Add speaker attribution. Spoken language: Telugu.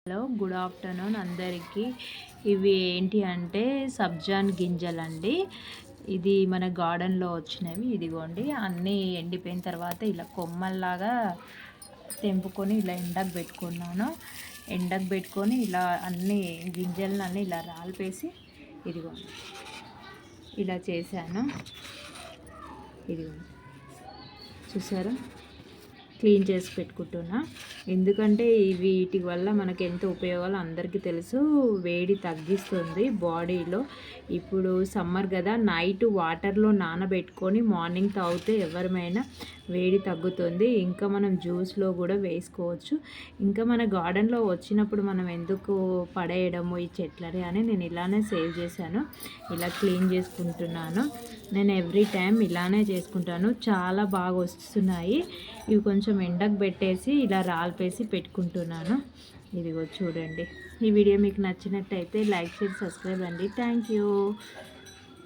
Speaker 1: హలో, గుడ్ ఆఫ్టర్నూన్ అందరికీ. ఇవి ఏంటి అంటే సబ్జాన్ గింజలండి. ఇది మన గార్డెన్లో వచ్చినవి. ఇదిగోండి, అన్నీ ఎండిపోయిన తర్వాత ఇలా కొమ్మల్లాగా తెంపుకొని ఇలా ఎండకు పెట్టుకున్నాను. ఎండకు పెట్టుకొని ఇలా అన్ని గింజలను అన్నీ ఇలా రాలిపేసి ఇదిగోండి ఇలా చేశాను. ఇదిగోండి, చూసారా, క్లీన్ చేసి పెట్టుకుంటున్నా. ఎందుకంటే వీటి వల్ల మనకు ఎంత ఉపయోగాలు అందరికీ తెలుసు. వేడి తగ్గిస్తుంది బాడీలో. ఇప్పుడు సమ్మర్ కదా, నైట్ వాటర్లో నానబెట్టుకొని మార్నింగ్ తాగితే ఎవరిమైనా వేడి తగ్గుతుంది. ఇంకా మనం జ్యూస్లో కూడా వేసుకోవచ్చు. ఇంకా మన గార్డెన్లో వచ్చినప్పుడు మనం ఎందుకు పడేయడము ఈ చెట్లని అని నేను ఇలానే సేవ్ చేశాను. ఇలా క్లీన్ చేసుకుంటున్నాను. నేను ఎవ్రీ టైం ఇలానే చేసుకుంటాను. చాలా బాగా వస్తున్నాయి. ఇవి కొంచెం ఎండకు పెట్టేసి ఇలా రాల్పేసి పెట్టుకుంటున్నాను. ఇదిగో చూడండి. ఈ వీడియో మీకు నచ్చినట్టయితే లైక్ చేసి సబ్స్క్రైబ్ అండి. Thank you.